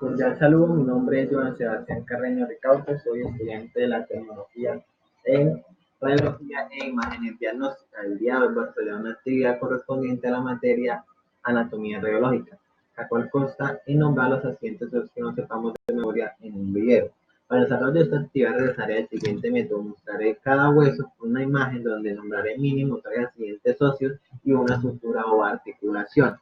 Cordial saludo, mi nombre es Joan Sebastián Carreño Ricaute, soy estudiante de la tecnología en radiología e imágenes diagnósticas. El día de hoy voy a desarrollar una actividad correspondiente a la materia anatomía radiológica, la cual consta en nombrar los accidentes que no sepamos de memoria en un video. Para el desarrollo de esta actividad realizaré el siguiente método: mostraré cada hueso con una imagen donde nombraré mínimo 3 accidentes óseos y una sutura o articulación.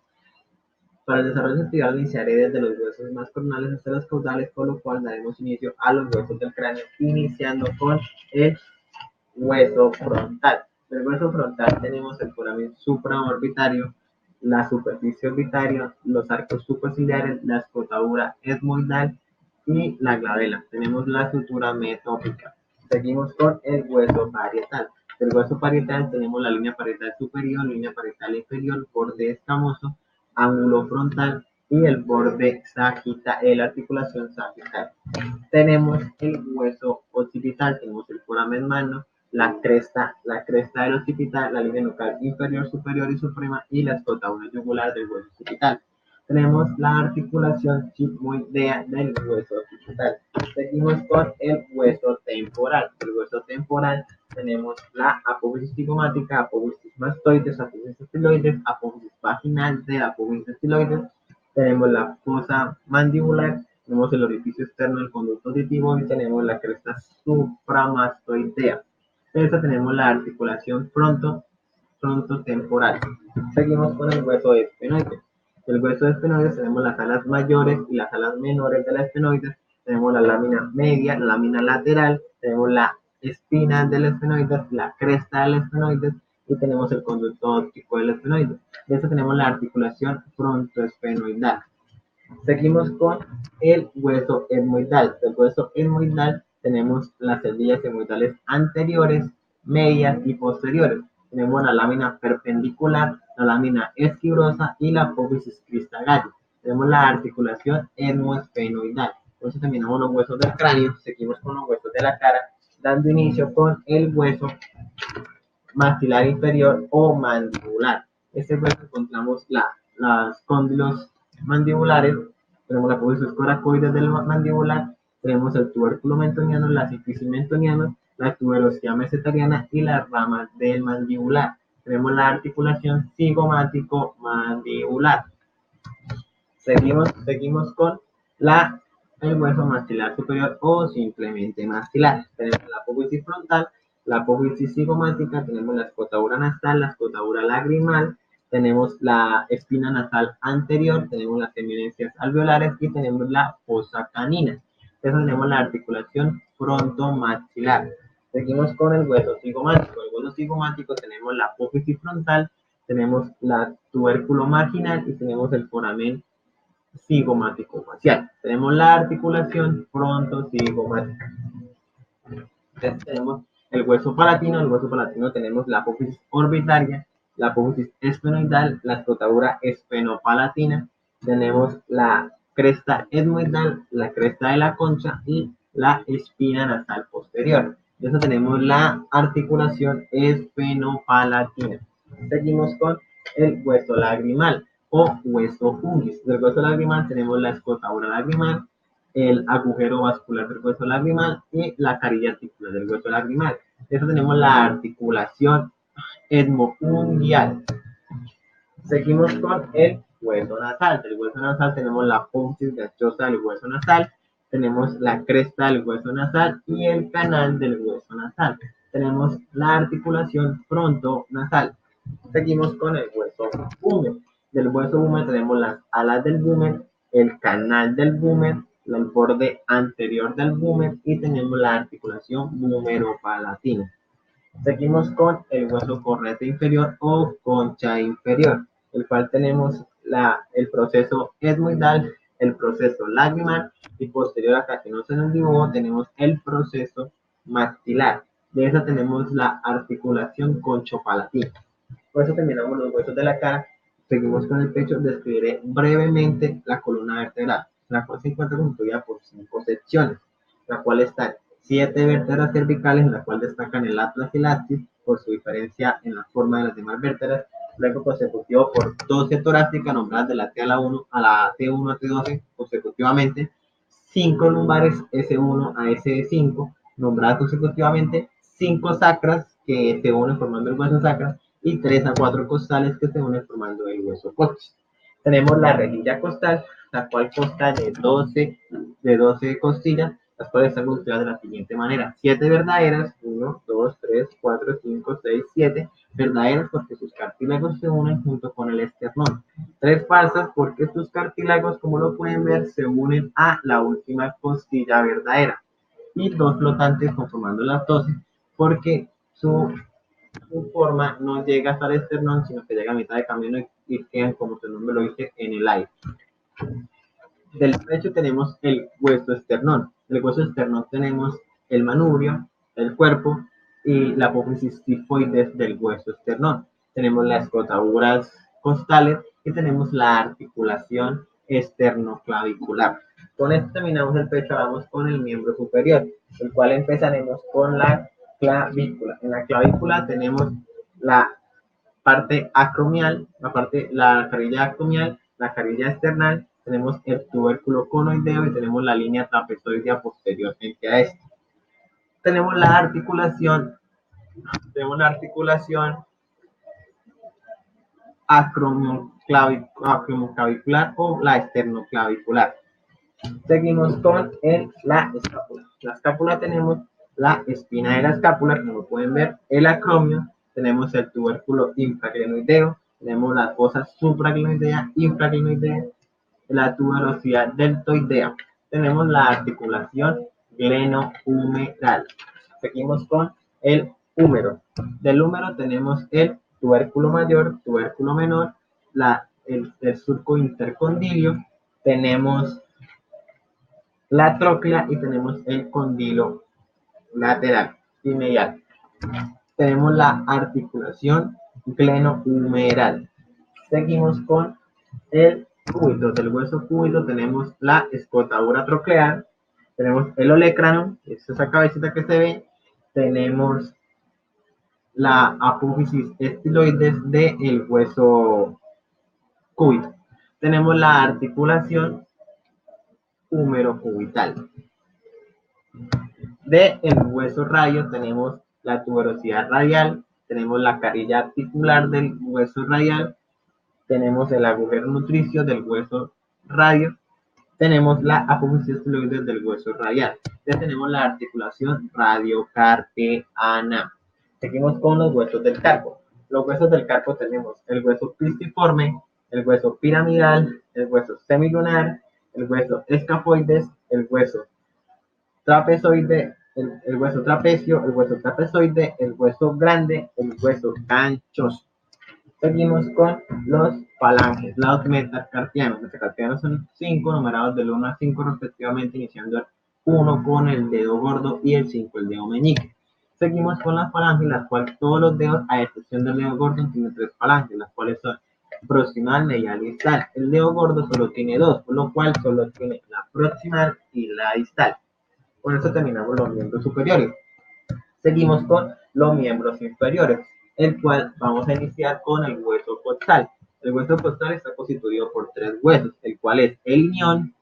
Para el desarrollo de esta actividad iniciaré desde los huesos más coronales hasta los caudales, por lo cual daremos inicio a los huesos del cráneo, iniciando con el hueso frontal. Del hueso frontal tenemos el foramen supraorbitario, la superficie orbitaria, los arcos superciliares, la escotadura etmoidal y la glabela. Tenemos la sutura metópica. Seguimos con el hueso parietal. Del hueso parietal tenemos la línea parietal superior, línea parietal inferior, borde escamoso, ángulo frontal y el borde sagital, la articulación sagital. Tenemos el hueso occipital, tenemos el foramen magno, la cresta del occipital, la línea nucal inferior, superior y suprema y la escotadura yugular del hueso occipital. Tenemos la articulación sigmoidea del hueso occipital. Seguimos con el hueso temporal. El hueso temporal tenemos la apófisis cigomática, apófisis mastoides, apófisis estiloides, apófisis vaginal de apófisis estiloides. Tenemos la fosa mandibular, tenemos el orificio externo del conducto auditivo y tenemos la cresta supramastoidea. En esta tenemos la articulación frontotemporal. Seguimos con el hueso esfenoide. El hueso de esfenoides tenemos las alas mayores y las alas menores de la esfenoides. Tenemos la lámina media, la lámina lateral, tenemos la espina del esfenoides, la cresta del esfenoides y tenemos el conducto óptico del esfenoide. De esto tenemos la articulación frontoesfenoidal. Seguimos con el hueso etmoidal. Del hueso etmoidal tenemos las celdillas etmoidales anteriores, medias y posteriores. Tenemos la lámina perpendicular, la lámina esquibrosa y la apófisis crista galli. Tenemos la articulación etmoesfenoidal. Entonces terminamos los huesos del cráneo, seguimos con los huesos de la cara, dando inicio con el hueso maxilar inferior o mandibular. Este hueso encontramos las cóndilos mandibulares, tenemos la apófisis coracoides del mandibular, tenemos el tubérculo mentoniano, la sífisis mentoniana, la tuberosidad mesetariana y las ramas del mandibular. Tenemos la articulación cigomático-mandibular. Seguimos con el hueso maxilar superior o simplemente maxilar. Tenemos la apófisis frontal, la apófisis cigomática, tenemos la escotadura nasal, la escotadura lagrimal, tenemos la espina nasal anterior, tenemos las eminencias alveolares y tenemos la fosa canina. Entonces tenemos la articulación frontomaxilar. Seguimos con el hueso cigomático. El hueso cigomático tenemos la apófisis frontal, tenemos la tubérculo marginal y tenemos el foramen cigomático facial. Tenemos la articulación fronto-cigomática. Entonces tenemos el hueso palatino tenemos la apófisis orbitaria, la apófisis esfenoidal, la escotadura esfenopalatina, tenemos la cresta etmoidal, la cresta de la concha y la espina nasal posterior. Entonces tenemos la articulación esfenopalatina. Seguimos con el hueso lagrimal o hueso pubis. Del hueso lagrimal tenemos la escotadura lagrimal, el agujero vascular del hueso lagrimal y la carilla articular del hueso lagrimal. Eso tenemos la articulación etmounguial. Seguimos con el hueso nasal. Del hueso nasal tenemos la apófisis gaseosa del hueso nasal, tenemos la cresta del hueso nasal y el canal del hueso nasal. Tenemos la articulación frontonasal. Seguimos con el hueso búmer. Del hueso búmer tenemos las alas del búmer, el canal del búmer, el borde anterior del búmer y tenemos la articulación búmero-palatina. Seguimos con el hueso cornete inferior o concha inferior, el cual tenemos el proceso etmoidal, el proceso lagrimal y posterior acá que no se nos dibujo tenemos el proceso maxilar. De eso tenemos la articulación conchopalatina. Por eso terminamos los huesos de la cara. Seguimos con el pecho. Describiré brevemente la columna vertebral, la cual se encuentra constituida por 5 secciones, la cual están 7 vértebras cervicales, en la cual destacan el atlas y el axis, por su diferencia en la forma de las demás vértebras, luego consecutivo por 12 torácicas nombradas de la T a la 1 a la T1 a T12 consecutivamente, 5 lumbares S1 a S5 nombradas consecutivamente, 5 sacras que se unen formando el hueso sacra y 3 a 4 costales que se unen formando el hueso coxis. Tenemos la rejilla costal, la cual consta de 12 costillas, las cuales están construidas de la siguiente manera: 7 verdaderas, 1, 2, 3, 4, 5, 6, 7 verdaderas porque sus cartílagos se unen junto con el esternón; 3 falsas porque sus cartílagos, como lo pueden ver, se unen a la última costilla verdadera; y 2 flotantes conformando las 12 porque su forma no llega hasta el esternón, sino que llega a mitad de camino y quedan, como su nombre lo dice, en el aire. Del pecho tenemos el hueso esternón. El hueso esternón tenemos el manubrio, el cuerpo y la apófisis tifoides del hueso esternón. Tenemos las escotaduras costales y tenemos la articulación esternoclavicular. Con esto terminamos el pecho, vamos con el miembro superior, el cual empezaremos con la clavícula. En la clavícula tenemos la parte acromial, la carilla acromial, la carilla external, tenemos el tubérculo conoideo y tenemos la línea trapezoidea posteriormente a esto. Tenemos la articulación acromioclavicular o la esternoclavicular. Seguimos con la escápula. La escápula tenemos la espina de la escápula, como pueden ver, el acromio, tenemos el tubérculo infraglenoideo, tenemos las fosas supraglenoidea, infraglenoidea, la tuberosidad deltoidea. Tenemos la articulación glenohumeral. Seguimos con el húmero. Del húmero tenemos el tubérculo mayor, tubérculo menor, el surco intercondilio, tenemos la tróclea y tenemos el condilo lateral y medial. Tenemos la articulación glenohumeral. Seguimos con el cúbito. Del hueso cúbito tenemos la escotadura troclear, tenemos el olecrano, es esa cabecita que se ve, tenemos la apófisis estiloides del hueso cúbito. Tenemos la articulación húmero cubital. Del hueso radio tenemos la tuberosidad radial, tenemos la carilla articular del hueso radial, tenemos el agujero nutricio del hueso radio, tenemos la apófisis estiloides del hueso radial. Ya tenemos la articulación radiocarpeana. Seguimos con los huesos del carpo. Los huesos del carpo tenemos el hueso pistiforme, el hueso piramidal, el hueso semilunar, el hueso escafoides, el hueso trapezoide, el hueso trapecio, el hueso trapezoide, el hueso grande, el hueso anchoso. Seguimos con los falanges, los metacarpianos. Los metacarpianos son 5, numerados del 1 al 5 respectivamente, iniciando el 1 con el dedo gordo y el 5 el dedo meñique. Seguimos con las falanges, las cuales todos los dedos, a excepción del dedo gordo, tienen 3 falanges, las cuales son proximal, medial y distal. El dedo gordo solo tiene 2, por lo cual solo tiene la proximal y la distal. Con esto terminamos los miembros superiores. Seguimos con los miembros inferiores, el cual vamos a iniciar con el hueso costal. El hueso costal está constituido por 3 huesos, el cual es el ilión,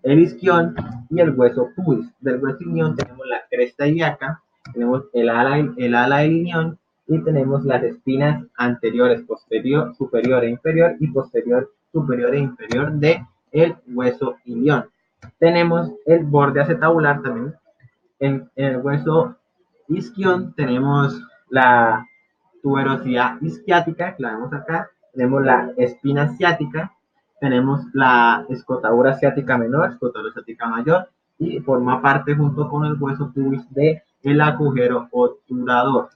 el isquión y el hueso pubis. Del hueso ilión tenemos la cresta ilíaca, tenemos el ala del ilión y tenemos las espinas anteriores, posterior, superior e inferior y posterior, superior e inferior de el hueso ilión. Tenemos el borde acetabular también. En el hueso isquión tenemos la tuberosidad isquiática, que la vemos acá, tenemos la espina ciática, tenemos la escotadura ciática menor, escotadura ciática mayor, y forma parte junto con el hueso pubis de el agujero obturador.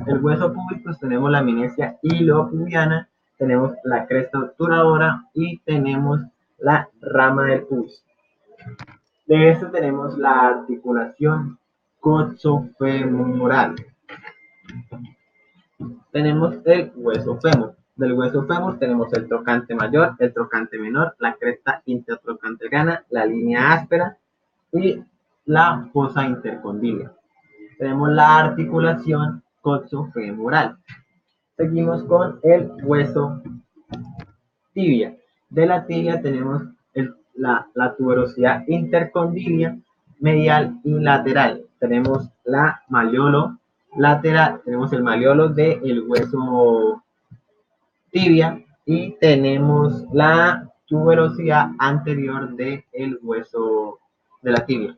El hueso pubis, pues tenemos la eminencia iliopubiana, tenemos la cresta obturadora y tenemos la rama del pubis. De esto tenemos la articulación coxofemoral. Tenemos el hueso fémur. Del hueso fémur tenemos el trocante mayor, el trocante menor, la cresta intertrocanteriana, la línea áspera y la fosa intercondilia. Tenemos la articulación coxofemoral. Seguimos con el hueso tibia. De la tibia tenemos la tuberosidad intercondilia, medial y lateral. Tenemos la malleolo lateral, tenemos el malleolo del hueso tibia y tenemos la tuberosidad anterior del hueso de la tibia.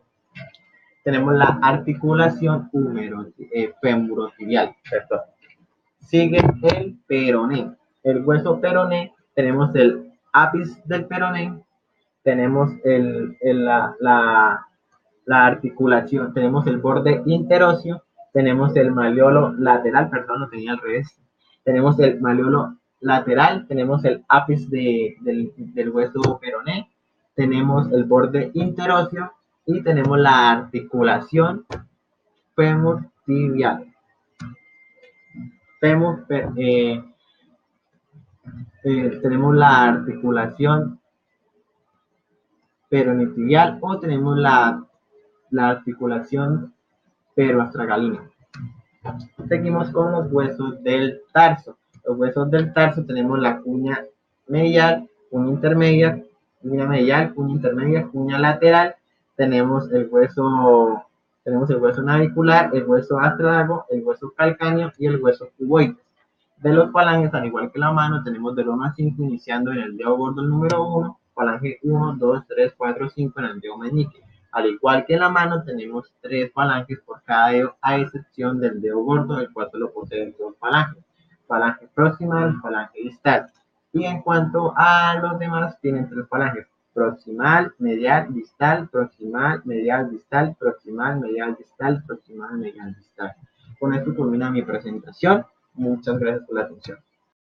Tenemos la articulación femurotibial. Perdón. Sigue el peroné. El hueso peroné, tenemos el ápice del peroné, tenemos la articulación, tenemos el borde interóseo, tenemos el malleolo lateral, perdón, lo tenía al revés. Tenemos el malleolo lateral, tenemos el ápice del hueso peroné, tenemos el borde interóseo y tenemos la articulación femur tibial. Tenemos la articulación peronetibial o tenemos la articulación peroastragalina. Seguimos con los huesos del tarso. Los huesos del tarso tenemos la cuña medial, cuña intermedia, cuña medial, cuña intermedia, cuña lateral. Tenemos el hueso navicular, el hueso astrago, el hueso calcáneo y el hueso cuboides. De los falanges, al igual que la mano, tenemos del 1 a 5 iniciando en el dedo gordo el número 1, falange 1, 2, 3, 4, 5 en el dedo meñique. Al igual que en la mano, tenemos 3 falanges por cada dedo, a excepción del dedo gordo, el cual solo posee 2 falanges. Falange proximal, falange distal. Y en cuanto a los demás, tienen 3 falanges: proximal, medial, distal, proximal, medial, distal, proximal, medial, distal, proximal, medial, distal. Con esto culmina mi presentación. Muchas gracias por la atención.